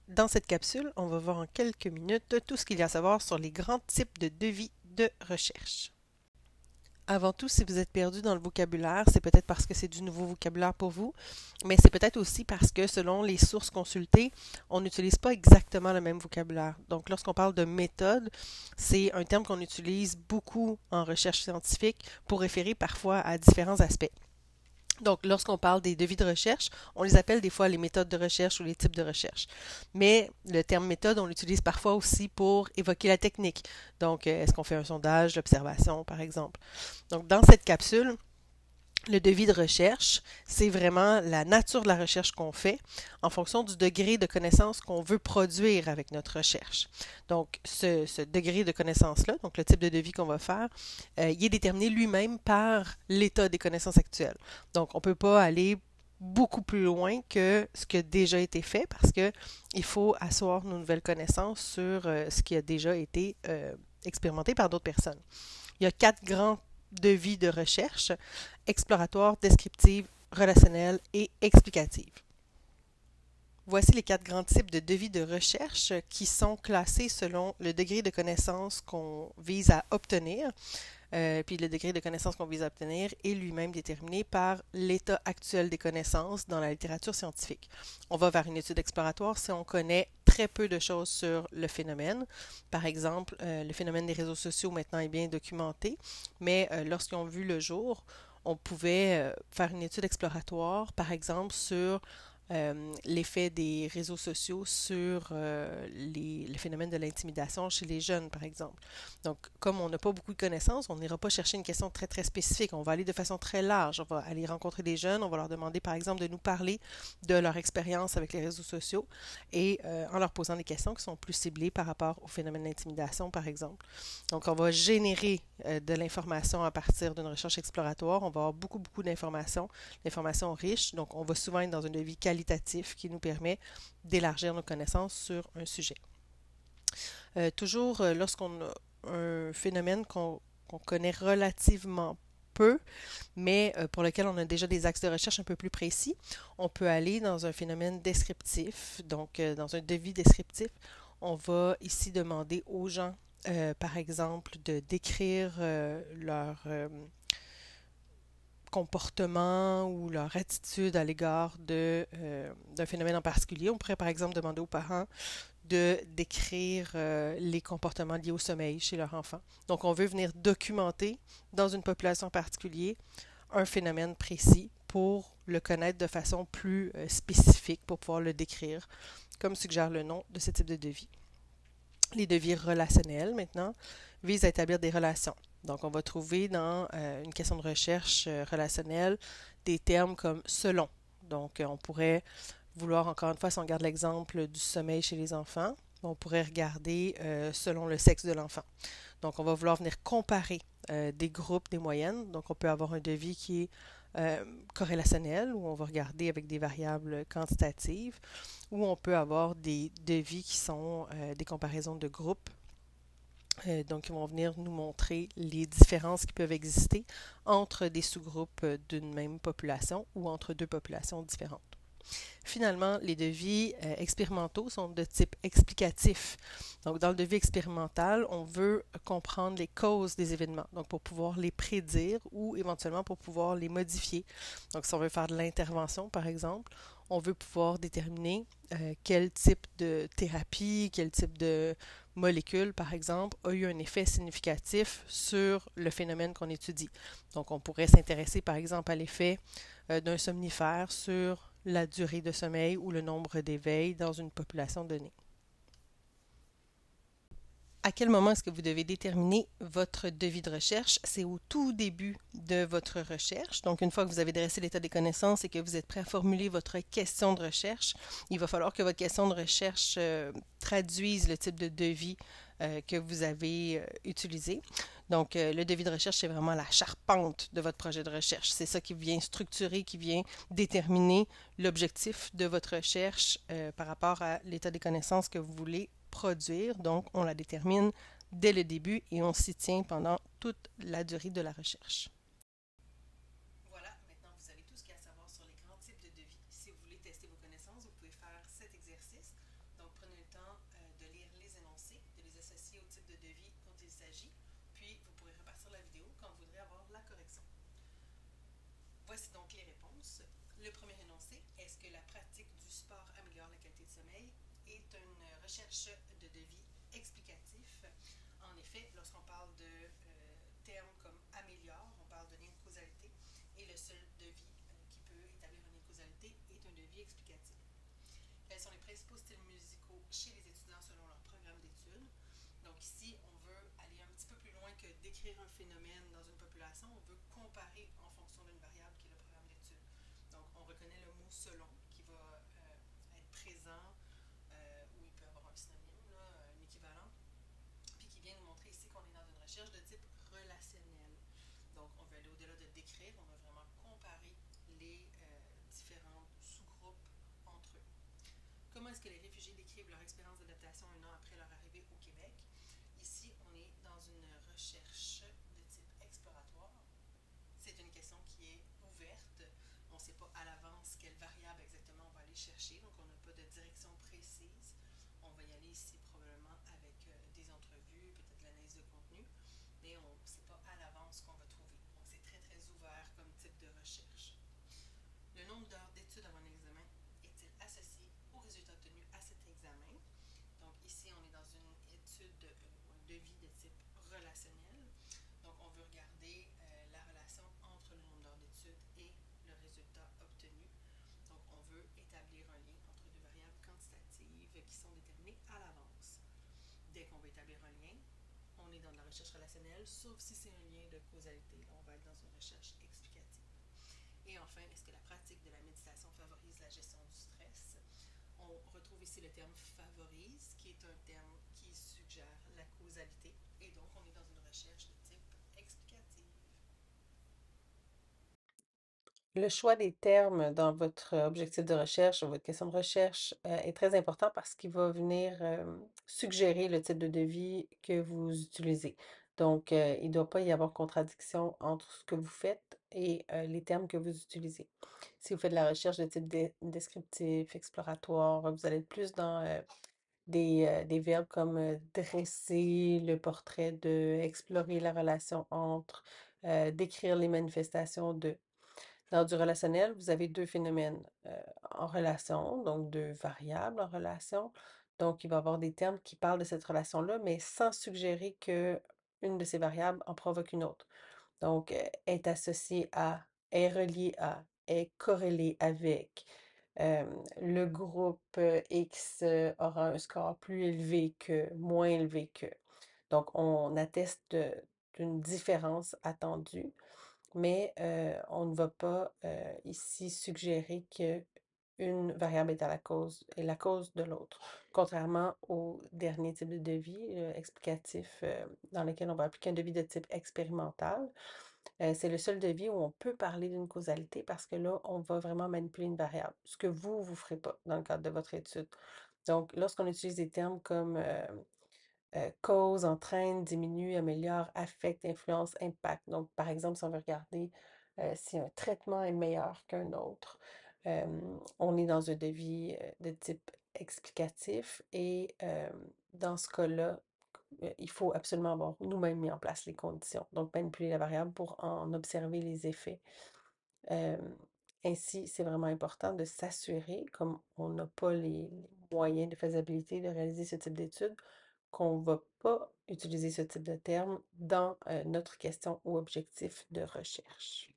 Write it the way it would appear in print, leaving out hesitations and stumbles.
Dans cette capsule, on va voir en quelques minutes tout ce qu'il y a à savoir sur les grands types de devis de recherche. Avant tout, si vous êtes perdu dans le vocabulaire, c'est peut-être parce que c'est du nouveau vocabulaire pour vous, mais c'est peut-être aussi parce que selon les sources consultées, on n'utilise pas exactement le même vocabulaire. Donc, lorsqu'on parle de méthode, c'est un terme qu'on utilise beaucoup en recherche scientifique pour référer parfois à différents aspects. Donc, lorsqu'on parle des devis de recherche, on les appelle des fois les méthodes de recherche ou les types de recherche. Mais le terme méthode, on l'utilise parfois aussi pour évoquer la technique. Donc, est-ce qu'on fait un sondage, l'observation, par exemple. Donc, dans cette capsule, le devis de recherche, c'est vraiment la nature de la recherche qu'on fait en fonction du degré de connaissance qu'on veut produire avec notre recherche. Donc, ce degré de connaissance-là, donc le type de devis qu'on va faire, il est déterminé lui-même par l'état des connaissances actuelles. Donc, on ne peut pas aller beaucoup plus loin que ce qui a déjà été fait parce que il faut asseoir nos nouvelles connaissances sur ce qui a déjà été expérimenté par d'autres personnes. Il y a quatre grands devis de recherche: exploratoire, descriptive, relationnelle et explicative. Voici les quatre grands types de devis de recherche qui sont classés selon le degré de connaissance qu'on vise à obtenir. Puis le degré de connaissance qu'on vise à obtenir est lui-même déterminé par l'état actuel des connaissances dans la littérature scientifique. On va vers une étude exploratoire si on connaît très peu de choses sur le phénomène. Par exemple, le phénomène des réseaux sociaux maintenant est bien documenté, mais lorsqu'ils ont vu le jour, on pouvait faire une étude exploratoire, par exemple, sur l'effet des réseaux sociaux sur le phénomène de l'intimidation chez les jeunes, par exemple. Donc, comme on n'a pas beaucoup de connaissances, on n'ira pas chercher une question très, très spécifique. On va aller de façon très large. On va aller rencontrer des jeunes, on va leur demander, par exemple, de nous parler de leur expérience avec les réseaux sociaux et en leur posant des questions qui sont plus ciblées par rapport au phénomène d'intimidation, par exemple. Donc, on va générer de l'information à partir d'une recherche exploratoire. On va avoir beaucoup, beaucoup d'informations riches. Donc, on va souvent être dans un devis qualitatif qui nous permet d'élargir nos connaissances sur un sujet. Toujours lorsqu'on a un phénomène qu'on connaît relativement peu, mais pour lequel on a déjà des axes de recherche un peu plus précis, on peut aller dans un phénomène descriptif, donc dans un devis descriptif. On va ici demander aux gens, par exemple, de décrire leur comportement ou leur attitude à l'égard d'un phénomène en particulier. On pourrait par exemple demander aux parents de décrire les comportements liés au sommeil chez leur enfant. Donc, on veut venir documenter dans une population particulière un phénomène précis pour le connaître de façon plus spécifique, pour pouvoir le décrire, comme suggère le nom de ce type de devis. Les devis relationnels, maintenant, visent à établir des relations. Donc, on va trouver dans une question de recherche relationnelle des termes comme selon. Donc, on pourrait vouloir, encore une fois, si on regarde l'exemple du sommeil chez les enfants, on pourrait regarder selon le sexe de l'enfant. Donc, on va vouloir venir comparer des groupes, des moyennes. Donc, on peut avoir un devis qui est corrélationnel, où on va regarder avec des variables quantitatives, ou on peut avoir des devis qui sont des comparaisons de groupes. Donc, ils vont venir nous montrer les différences qui peuvent exister entre des sous-groupes d'une même population ou entre deux populations différentes. Finalement, les devis expérimentaux sont de type explicatif. Donc, dans le devis expérimental, on veut comprendre les causes des événements, donc pour pouvoir les prédire ou éventuellement pour pouvoir les modifier. Donc, si on veut faire de l'intervention, par exemple, on veut pouvoir déterminer quel type de thérapie, quel type de molécule, par exemple, a eu un effet significatif sur le phénomène qu'on étudie. Donc, on pourrait s'intéresser, par exemple, à l'effet d'un somnifère sur la durée de sommeil ou le nombre d'éveils dans une population donnée. À quel moment est-ce que vous devez déterminer votre devis de recherche? C'est au tout début de votre recherche. Donc, une fois que vous avez dressé l'état des connaissances et que vous êtes prêt à formuler votre question de recherche, il va falloir que votre question de recherche traduise le type de devis que vous avez utilisé. Donc, le devis de recherche, c'est vraiment la charpente de votre projet de recherche. C'est ça qui vient structurer, qui vient déterminer l'objectif de votre recherche par rapport à l'état des connaissances que vous voulez produire. Donc, on la détermine dès le début et on s'y tient pendant toute la durée de la recherche. Voilà, maintenant vous savez tout ce qu'il y a à savoir sur les grands types de devis. Si vous voulez tester vos connaissances, vous pouvez faire cet exercice. Donc, prenez identifier au type de devis dont il s'agit, puis vous pourrez repartir la vidéo quand vous voudrez avoir la correction. Voici donc les réponses. Le premier énoncé, est-ce que la pratique du sport améliore la qualité de sommeil, est une recherche de devis explicatif. En effet, lorsqu'on parle de termes comme améliore, on parle de lien de causalité et le seul devis qui peut établir un lien de causalité est un devis explicatif. Quels sont les principaux styles musicaux chez les étudiants selon leur programme d'études? Donc ici, on veut aller un petit peu plus loin que décrire un phénomène dans une population, on veut comparer en fonction d'une variable qui est le programme d'études. Donc on reconnaît le mot selon qui va être présent ou il peut avoir un synonyme, là, un équivalent, puis qui vient nous montrer ici qu'on est dans une recherche de type relationnel. Donc on veut aller au-delà de décrire, on veut vraiment comparer les différents sous-groupes entre eux. Comment est-ce que les réfugiés décrivent leur expérience d'adaptation un an après leur arrivée au Québec? Ici, on est dans une recherche de type exploratoire. C'est une question qui est ouverte. On ne sait pas à l'avance quelle variable exactement on va aller chercher, donc on n'a pas de direction précise. On va y aller ici probablement avec des entrevues, peut-être l'analyse de contenu, mais on ne sait pas à l'avance ce qu'on va trouver. Donc c'est très très ouvert comme type de recherche. Le nombre d'heures d'études avant l'examen est-il associé aux résultats obtenus à cet examen? Donc ici, on est dans une étude ou un devis de type relationnel. Donc on veut regarder la relation entre le nombre d'heures d'études et le résultat obtenu. Donc on veut établir un lien entre deux variables quantitatives qui sont déterminées à l'avance. Dès qu'on veut établir un lien, on est dans de la recherche relationnelle, sauf si c'est un lien de causalité. On va être dans une recherche explicative. Et enfin, est-ce que la pratique de la méditation favorise la gestion du stress? On retrouve ici le terme favorise, qui est un terme qui suggère la causalité, et donc on est dans une recherche de type explicative. Le choix des termes dans votre objectif de recherche ou votre question de recherche est très important parce qu'il va venir suggérer le type de devis que vous utilisez. Donc, il ne doit pas y avoir contradiction entre ce que vous faites et les termes que vous utilisez. Si vous faites de la recherche de type descriptif, exploratoire, vous allez être plus dans des verbes comme dresser le portrait de, explorer la relation entre, décrire les manifestations de. Dans du relationnel, vous avez deux phénomènes en relation, donc deux variables en relation. Donc, il va y avoir des termes qui parlent de cette relation-là, mais sans suggérer que une de ces variables en provoque une autre. Donc, est associé à, est relié à, est corrélé avec. Le groupe X aura un score plus élevé que, moins élevé que. Donc, on atteste d'une différence attendue mais on ne va pas ici suggérer que une variable est la cause de l'autre. Contrairement au dernier type de devis explicatif dans lequel on va appliquer un devis de type expérimental, c'est le seul devis où on peut parler d'une causalité parce que là, on va vraiment manipuler une variable, ce que vous ne ferez pas dans le cadre de votre étude. Donc, lorsqu'on utilise des termes comme cause, entraîne, diminue, améliore, affecte, influence, impact. Donc, par exemple, si on veut regarder si un traitement est meilleur qu'un autre, on est dans un devis de type explicatif et dans ce cas-là, il faut absolument avoir nous-mêmes mis en place les conditions. Donc, manipuler la variable pour en observer les effets. Euh, Ainsi, c'est vraiment important de s'assurer, comme on n'a pas les moyens de faisabilité de réaliser ce type d'études, qu'on ne va pas utiliser ce type de terme dans notre question ou objectif de recherche.